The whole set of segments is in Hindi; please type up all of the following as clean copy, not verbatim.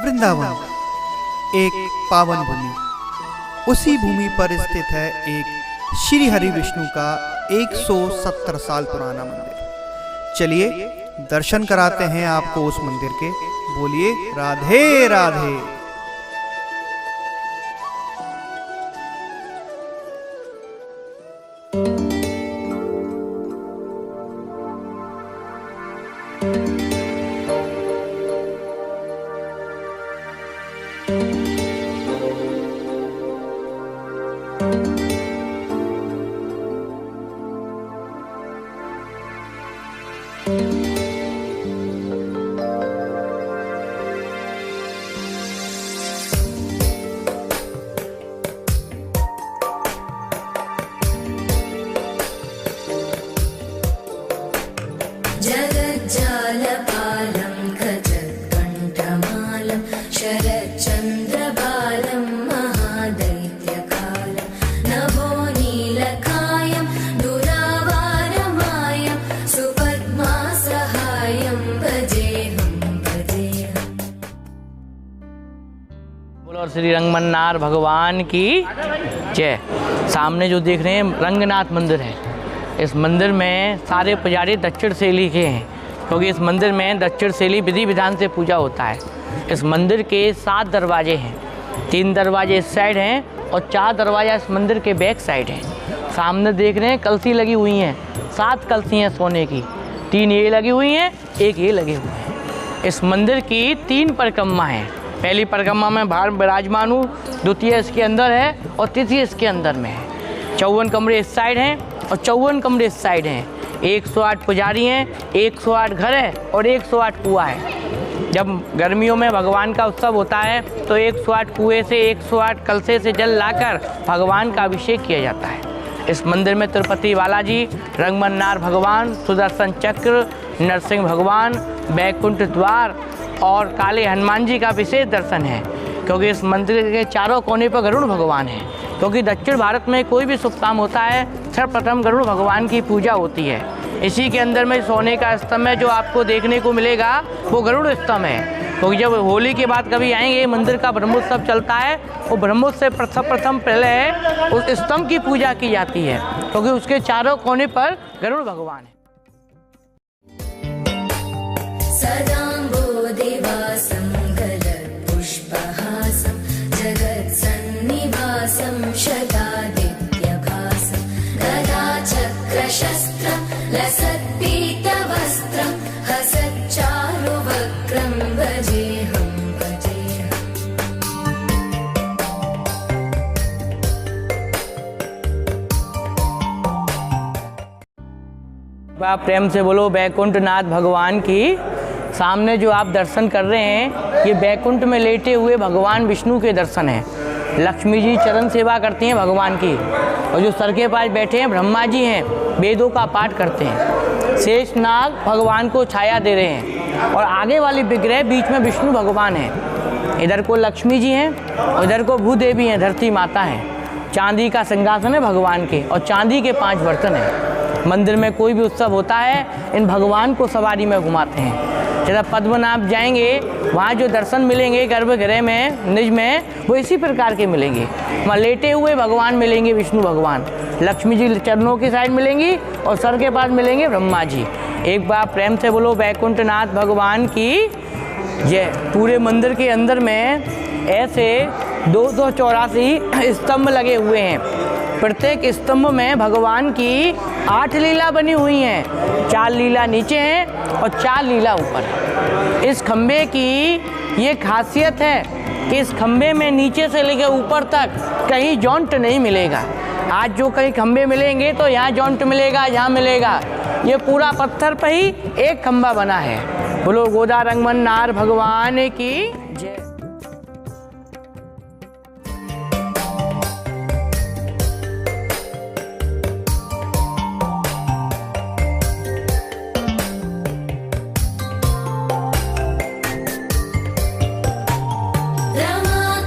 वृंदावन एक पावन भूमि, उसी भूमि पर स्थित है एक श्री हरि विष्णु का 170 साल पुराना मंदिर। चलिए दर्शन कराते हैं आपको उस मंदिर के। बोलिए राधे राधे। जगज्जालपालं खचत्कण्ठमालं शरच्चन्द्रबालं महादैत्यकालं नभो नीलकायं दुरावारमायं सुपद्मासहायं भजेऽहं भजेऽहम्। बोलो श्री रंगमन्नाथ भगवान की जय। सामने जो देख रहे हैं रंगनाथ मंदिर है। इस मंदिर में सारे पुजारी दक्षिण शैली के हैं, क्योंकि इस मंदिर में दक्षिण शैली विधि विधान से पूजा होता है। इस मंदिर के 7 दरवाजे हैं, 3 दरवाजे इस साइड हैं और 4 दरवाजा इस मंदिर के बैक साइड हैं। सामने देख रहे हैं कलसी लगी हुई हैं, 7 कलसी हैं सोने की, 3 ये लगी हुई हैं, 1 ये लगे हुए हैं। इस मंदिर की 3 परिक्रमा हैं। पहली परिक्रमा में बाहर विराजमान हूँ, द्वितीय इसके अंदर है और तृतीय इसके अंदर में है। 54 कमरे इस साइड हैं और 54 कमरे इस साइड हैं। 108 पुजारी हैं, 108 घर है और 108 कुआं है। जब गर्मियों में भगवान का उत्सव होता है तो 108 कुएं से 108 कलशे से जल लाकर भगवान का अभिषेक किया जाता है। इस मंदिर में तिरुपति बालाजी, रंगमन्नाथ भगवान, सुदर्शन चक्र, नरसिंह भगवान, बैकुंठ द्वार और काले हनुमान जी का विशेष दर्शन है, क्योंकि इस मंदिर के चारों कोने पर गरुड़ भगवान है। क्योंकि दक्षिण भारत में कोई भी शुभ काम होता है सर्वप्रथम गरुड़ भगवान की पूजा होती है। इसी के अंदर में सोने का स्तंभ है जो आपको देखने को मिलेगा, वो गरुड़ स्तंभ है। क्योंकि जब होली के बाद कभी आएंगे मंदिर का ब्रह्मोत्सव चलता है, वो ब्रह्मोत्सव से सर्वप्रथम पहले उस स्तंभ की पूजा की जाती है, क्योंकि उसके चारों कोने पर गरुड़ भगवान है। सदाम्बोधिवासं गलत्पुष्पहासं जगत्सन्निवासं शतादित्यभासं गदाचक्रशस्त्रं लसत्पीतवस्त्रं हसच्चारुवक्त्रं भजेऽहं भजेऽहम्। आप प्रेम से बोलो बैकुंठनाथ भगवान की। सामने जो आप दर्शन कर रहे हैं ये बैकुंठ में लेटे हुए भगवान विष्णु के दर्शन हैं। लक्ष्मी जी चरण सेवा करती हैं भगवान की, और जो सर के पास बैठे हैं ब्रह्मा जी हैं, वेदों का पाठ करते हैं। शेषनाग भगवान को छाया दे रहे हैं और आगे वाली विग्रह बीच में विष्णु भगवान हैं। इधर को लक्ष्मी जी हैं और इधर को भूदेवी हैं, धरती माता हैं। चांदी का सिंहासन है भगवान के और चांदी के 5 बर्तन हैं। मंदिर में कोई भी उत्सव होता है इन भगवान को सवारी में घुमाते हैं। जब पद्मनाभ जाएंगे वहाँ जो दर्शन मिलेंगे गर्भगृह में निज में, वो इसी प्रकार के मिलेंगे। वहाँ लेटे हुए भगवान मिलेंगे विष्णु भगवान, लक्ष्मी जी चरणों की साइड मिलेंगी और सर के पास मिलेंगे ब्रह्मा जी। एक बार प्रेम से बोलो बैकुंठनाथ भगवान की जय। पूरे मंदिर के अंदर में ऐसे 284 स्तंभ लगे हुए हैं। प्रत्येक स्तंभ में भगवान की 8 लीला बनी हुई हैं। 4 लीला नीचे हैं और 4 लीला ऊपर है। इस खंबे की ये खासियत है कि इस खंबे में नीचे से लेकर ऊपर तक कहीं जॉइंट नहीं मिलेगा। आज जो कहीं खंबे मिलेंगे तो यहाँ जॉइंट मिलेगा, यहाँ मिलेगा। ये पूरा पत्थर पर ही एक खंबा बना है। बोलो गोदा रंगमन्नाथ भगवान की जय।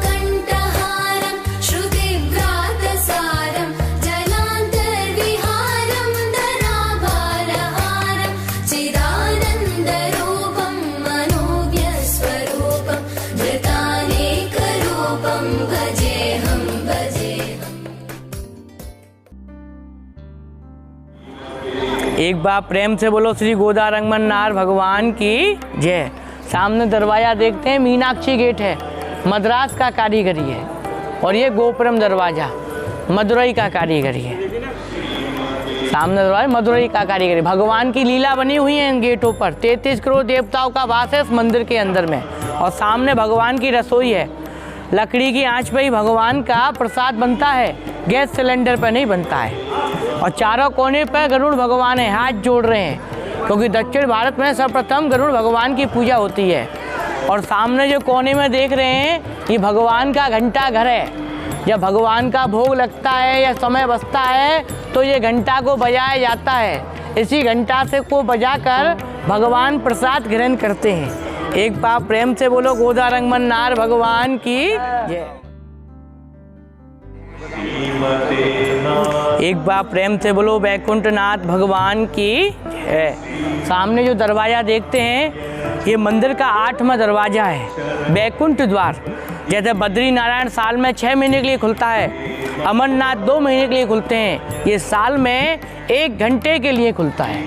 रमाकण्ठहारं श्रुतिव्रातसारं जलान्तर्विहारं धराभारहारं चिदानन्दरूपं मनोव्यस्वरूपं एक बार प्रेम से बोलो श्री गोदा रंगमन्नार भगवान की जय। सामने दरवाजा देखते हैं, मीनाक्षी गेट है, मद्रास का कारीगरी है। और ये गोपुरम दरवाजा मदुरई का कारीगरी है। सामने दरवाजा मदुरई का कारीगरी। भगवान की लीला बनी हुई है इन गेटों पर। 33 करोड़ देवताओं का वास है इस मंदिर के अंदर में। और सामने भगवान की रसोई है। लकड़ी की आंच पर ही भगवान का प्रसाद बनता है, गैस सिलेंडर पर नहीं बनता है। और चारों कोने पर गरुड़ भगवान है, हाथ जोड़ रहे हैं, क्योंकि दक्षिण भारत में सर्वप्रथम गरुड़ भगवान की पूजा होती है। और सामने जो कोने में देख रहे हैं, ये भगवान का घंटा घर है। जब भगवान का भोग लगता है या समय बजता है तो ये घंटा को बजाया जाता है। इसी घंटा से को बजाकर भगवान प्रसाद ग्रहण करते हैं। एक बार प्रेम से बोलो गोदा रंगमन्नार भगवान की जय। एक बार प्रेम से बोलो बैकुंठनाथ भगवान की जय। सामने जो दरवाजा देखते हैं, ये मंदिर का 8वां दरवाजा है, बैकुंठ द्वार। जैसे बद्री नारायण साल में 6 महीने के लिए खुलता है, अमरनाथ 2 महीने के लिए खुलते हैं, ये साल में 1 घंटे के लिए खुलता है।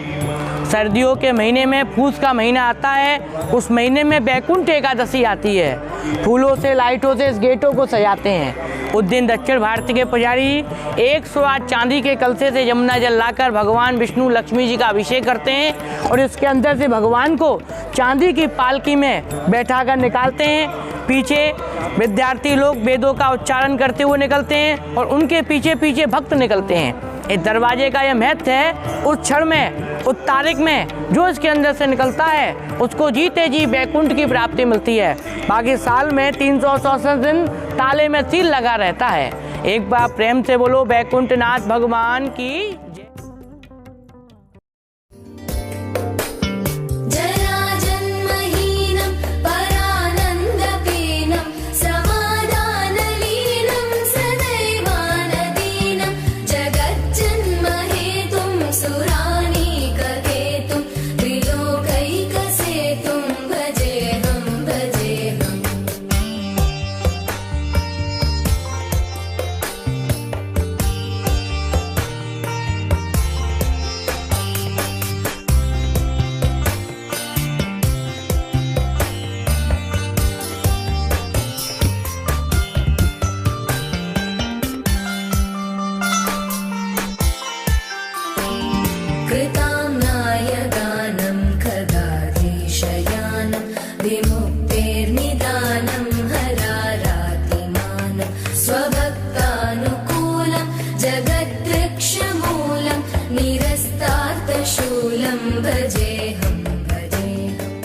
सर्दियों के महीने में फूस का महीना आता है, उस महीने में बैकुंठ एकादशी आती है। फूलों से लाइटों से इस गेटों को सजाते हैं। उस दिन दक्षिण भारत के पुजारी 108 चांदी के कलशे से यमुना जल लाकर भगवान विष्णु लक्ष्मी जी का अभिषेक करते हैं और इसके अंदर से भगवान को चांदी की पालकी में बैठाकर निकालते हैं। पीछे विद्यार्थी लोग वेदों का उच्चारण करते हुए निकलते हैं और उनके पीछे पीछे भक्त निकलते हैं। इस दरवाजे का यह महत्व है, उस क्षण में, उस तारीख में जो इसके अंदर से निकलता है उसको जीते जी बैकुंठ की प्राप्ति मिलती है। बाकी साल में 364 दिन ताले में सील लगा रहता है। एक बार प्रेम से बोलो बैकुंठनाथ भगवान की जय। जराजन्महीनं परानन्दपीनं समाधानलीनं सदैवानदीनं जगज्जन्महेतुं सुरानीककेतुं त्रिलोकैकसेतुं भजेऽहं भजेऽहम्। कृताम्नाय गानं खगाधीशयानं विमुक्तेर्निदानं हरारातिमानं स्वभक्तानुकूलं जगद्वृक्षमूलं निरस्तार्थशूलं भजेऽहं भजेऽहम्।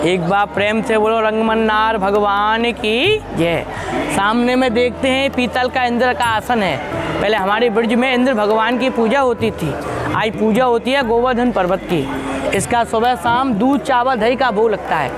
एक बार प्रेम से बोलो रंगमन्नार भगवान की जय। सामने में देखते हैं पीतल का इंद्र का आसन है। पहले हमारे ब्रज में इंद्र भगवान की पूजा होती थी, आज पूजा होती है गोवर्धन पर्वत की। इसका सुबह शाम दूध चावल दही का भोग लगता है।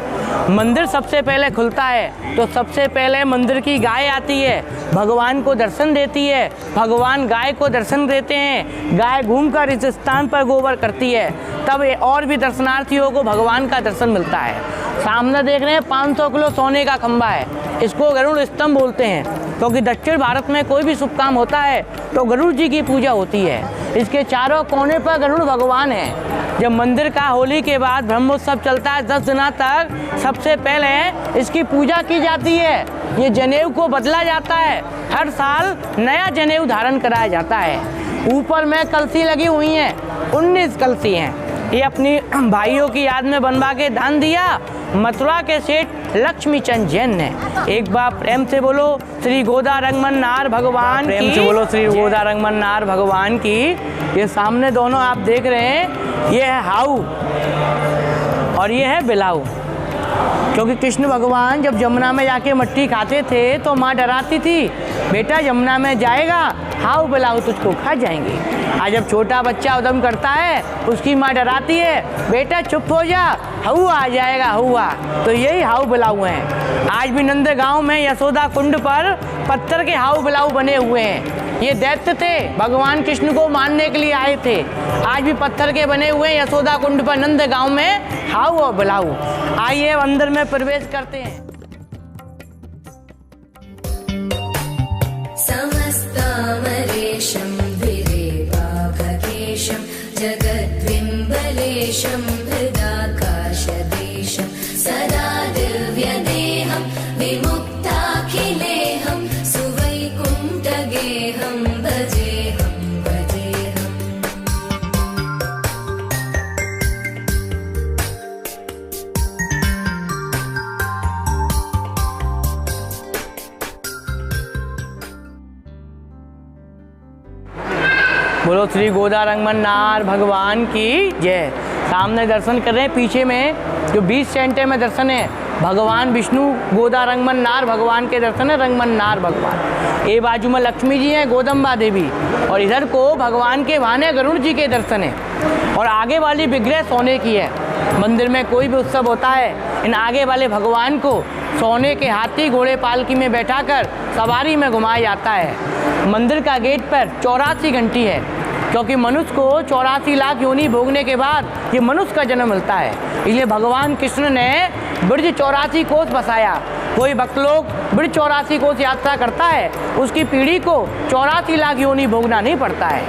मंदिर सबसे पहले खुलता है तो सबसे पहले मंदिर की गाय आती है, भगवान को दर्शन देती है। भगवान गाय को दर्शन देते हैं, गाय घूमकर इस स्थान पर गोबर करती है, तब और भी दर्शनार्थियों को भगवान का दर्शन मिलता है। सामने देख रहे हैं 500 किलो सोने का खंभा है, इसको गरुड़ स्तंभ बोलते हैं, क्योंकि दक्षिण भारत में कोई भी शुभ काम होता है तो गरुड़ जी की पूजा होती है। इसके चारों कोने पर गरुड़ भगवान है। जब मंदिर का होली के बाद ब्रह्मोत्सव चलता है 10 दिनों तक, सबसे पहले इसकी पूजा की जाती है। ये जनेऊ को बदला जाता है, हर साल नया जनेऊ धारण कराया जाता है। ऊपर में कलसी लगी हुई हैं, 19 कलसी हैं। ये अपनी भाइयों की याद में बनवा के दान दिया मथुरा के सेठ लक्ष्मी चंद जैन ने। एक बार प्रेम से बोलो श्री गोदा रंगमन्नार भगवान की। प्रेम से बोलो श्री गोदा रंगमन्नार भगवान की। ये सामने दोनों आप देख रहे हैं, ये है हाउ और ये है बिलाऊ। क्योंकि कृष्ण भगवान जब यमुना में जाके मट्टी खाते थे तो माँ डराती थी, बेटा यमुना में जाएगा हाउ बिलाऊ तुझको खा जाएंगे। आज जब छोटा बच्चा उद्यम करता है उसकी माँ डराती है, बेटा चुप हो जा हाउ आ जाएगा हुआ। तो यही हाउ बिलाऊ हैं। आज भी नंदगांव में यशोदा कुंड पर पत्थर के हाउ बिलाऊ बने हुए हैं। ये दैत्य थे, भगवान कृष्ण को मारने के लिए आए थे। आज भी पत्थर के बने हुए यशोदा कुंड पर नंदगांव में हाउ और बिलाऊ। आइए अंदर में प्रवेश करते हैं। समस्तामरे बोलो श्री गोदा रंगमन्नार भगवान की जय। सामने दर्शन कर रहे हैं, पीछे में जो 20 सेंटे में दर्शन है भगवान विष्णु गोदा रंगमन्नार भगवान के दर्शन है, रंगमन्नार भगवान। ये बाजू में लक्ष्मी जी हैं, गोदम्बा देवी, और इधर को भगवान के भाने गरुड़ जी के दर्शन है। और आगे वाली विग्रह सोने की है। मंदिर में कोई भी उत्सव होता है, इन आगे वाले भगवान को सोने के हाथी घोड़े पालकी में बैठाकर सवारी में घुमाया जाता है। मंदिर का गेट पर 84 घंटी है, क्योंकि मनुष्य को 84 लाख योनि भोगने के बाद ये मनुष्य का जन्म मिलता है। इसलिए भगवान कृष्ण ने ब्रज 84 कोस बसाया। कोई भक्त लोग ब्रज 84 कोस यात्रा करता है, उसकी पीढ़ी को 84 लाख योनि भोगना नहीं पड़ता है।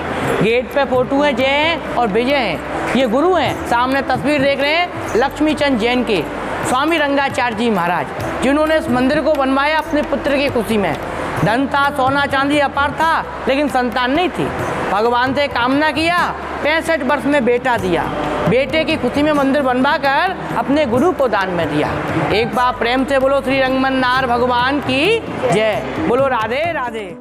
गेट पे फोटो है जय और विजय हैं, ये गुरु हैं। सामने तस्वीर देख रहे हैं लक्ष्मी चंद जैन के, स्वामी रंगाचार्य जी महाराज, जिन्होंने इस मंदिर को बनवाया अपने पुत्र की खुशी में। धन था, सोना चांदी अपार था, लेकिन संतान नहीं थी। भगवान से कामना किया, 65 वर्ष में बेटा दिया। बेटे की खुशी में मंदिर बनवाकर अपने गुरु को दान में दिया। एक बार प्रेम से बोलो श्री रंगमन्नार भगवान की जय। बोलो राधे राधे।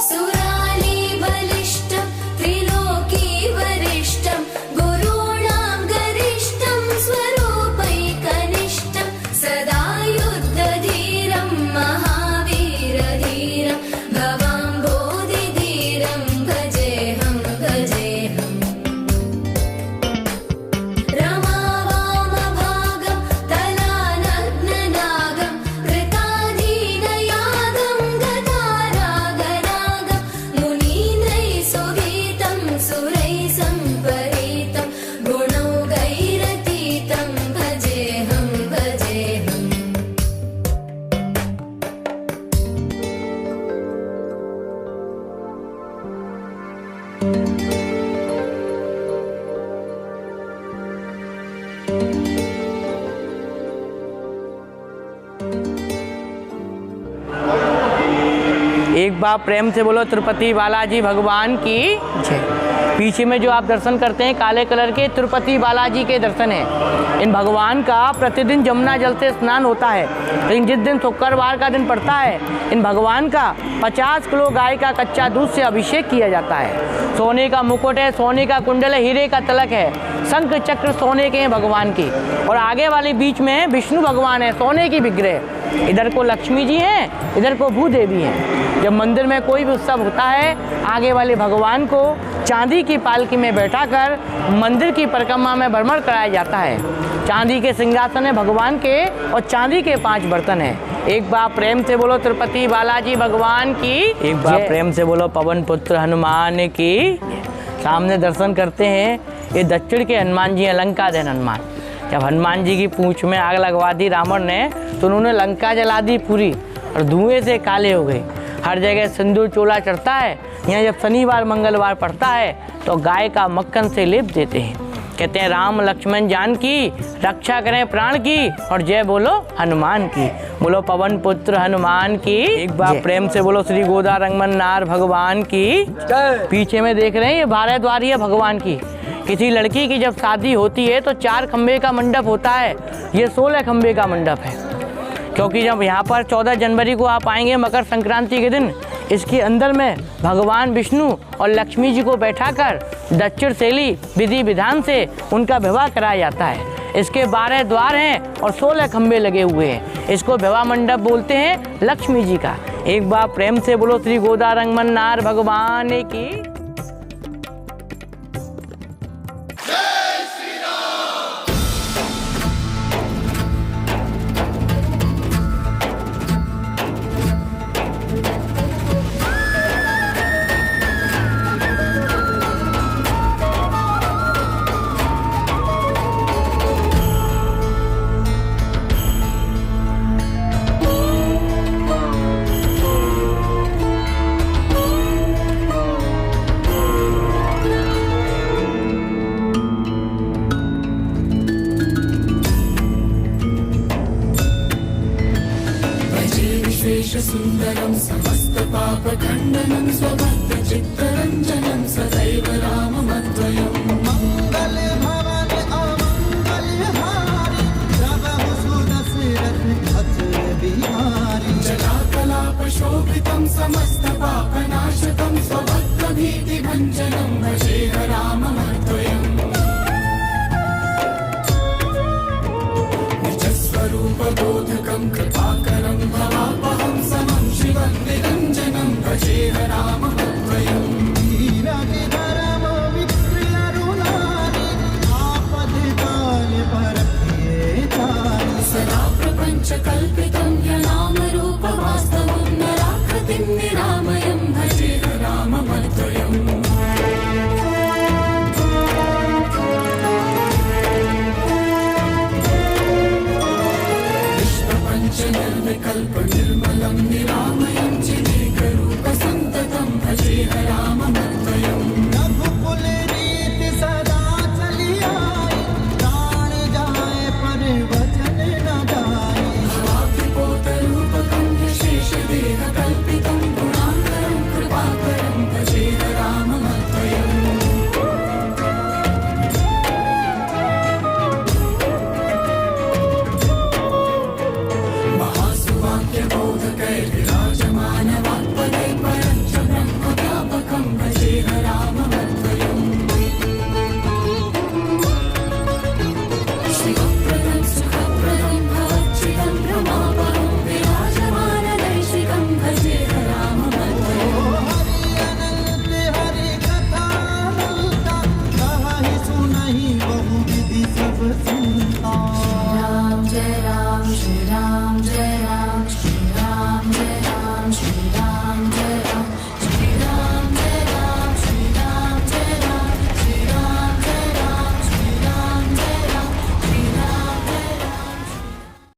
सुराली बलिष्ठं त्रिलोकी वरिष्ठं गुरूणां गरिष्ठं स्वरूपैकनिष्ठं सदा युद्धधीरं महावीरधीरं भवाम्भोधिधीरं भजेऽहं भजेऽहम् रमावामभागं तलानग्ननागं कृताधीनयागं गतारागरागं मुनीन्द्रैः सुगीतं सुरैः सम्परीतं गुणौघैरतीतं भजेऽहं भजेऽहम् एक बार प्रेम से बोलो तिरुपति बालाजी भगवान की जय। पीछे में जो आप दर्शन करते हैं काले कलर के, तिरुपति बालाजी के दर्शन है। इन भगवान का प्रतिदिन जमुना जल से स्नान होता है, लेकिन जिस दिन शुक्रवार का दिन पड़ता है, इन भगवान का 50 किलो गाय का कच्चा दूध से अभिषेक किया जाता है। सोने का मुकुट है, सोने का कुंडल है, हीरे का तिलक है, शंख चक्र सोने के हैं भगवान की। और आगे वाले बीच में विष्णु भगवान है, सोने की विग्रह। इधर को लक्ष्मी जी हैं, इधर को भूदेवी हैं। जब मंदिर में कोई भी उत्सव होता है, आगे वाले भगवान को चांदी की पालकी में बैठाकर मंदिर की परिक्रमा में भ्रमण कराया जाता है। चांदी के सिंहासन है भगवान के, और चांदी के 5 बर्तन हैं। एक बार प्रेम से बोलो तिरुपति बालाजी भगवान की, एक बार प्रेम से बोलो पवन पुत्र हनुमान की। सामने दर्शन करते हैं, ये दक्षिण के हनुमान जी हैं, लंका दहन हनुमान। जब हनुमान जी की पूंछ में आग लगवा दी रावण ने, तो उन्होंने लंका जला दी पूरी, और धुएं से काले हो गए। हर जगह सिंदूर चोला चढ़ता है। यहाँ जब शनिवार मंगलवार पड़ता है, तो गाय का मक्खन से लेप देते हैं। कहते हैं राम लक्ष्मण जान की रक्षा करें प्राण की, और जय बोलो हनुमान की। बोलो पवन पुत्र हनुमान की। एक बार प्रेम से बोलो श्री गोदा रंगमन्नार भगवान की। पीछे में देख रहे हैं ये भारद्वारी है भगवान की। किसी लड़की की जब शादी होती है तो 4 खंबे का मंडप होता है, ये 16 खंबे का मंडप है। क्योंकि जब यहाँ पर 14 जनवरी को आप आएंगे मकर संक्रांति के दिन, इसके अंदर में भगवान विष्णु और लक्ष्मी जी को बैठाकर दक्षिण शैली विधि विधान से उनका विवाह कराया जाता है। इसके 12 द्वार हैं और 16 खंबे लगे हुए हैं। इसको विवाह मंडप बोलते हैं लक्ष्मी जी का। एक बार प्रेम से बोलो श्री गोदा रंगमन्नार भगवान की। सुन्दरं समस्तपापखण्डनं स्वभक्तचित्तरञ्जनं अञ्जनं